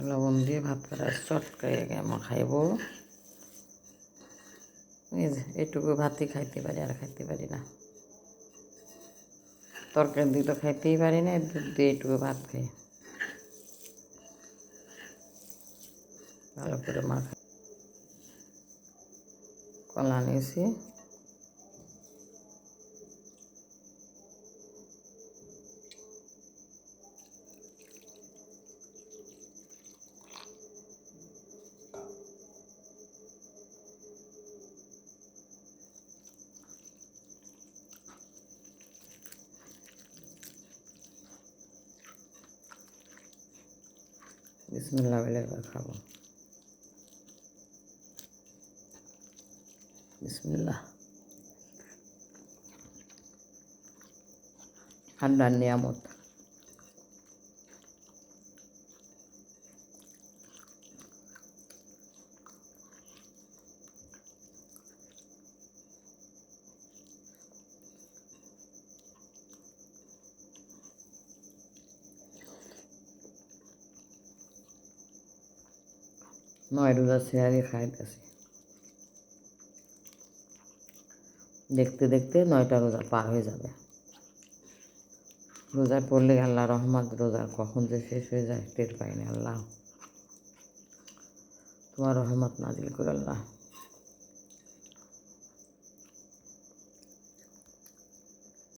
লবণ দিয়ে ভাত করা চটকাইয়া কেমন খাইব। এই যে এইটুকু ভাতই খাইতে পারি, আর খাইতে পারি না। তরকারি দিয়ে তো খাইতেই পারি না, দুধ দিয়ে এইটুকু ভাত খাই। ভালো করে মাখা কলা নিয়েছি, বিসমিল্লাহ বলে এবার খাবো। বিসমিল্লাহ। ঠান্ডার নিয়ামত। নয় রোজা সেহারি খাইতেছি, দেখতে দেখতে 9টা রোজা পার হয়ে যাবে। রোজায় পড়লে আল্লাহ রহমত, রোজা কখন যে শেষ হয়ে যায় টের পাই না। আল্লাহ তোমার রহমত নাজিল করে আল্লাহ।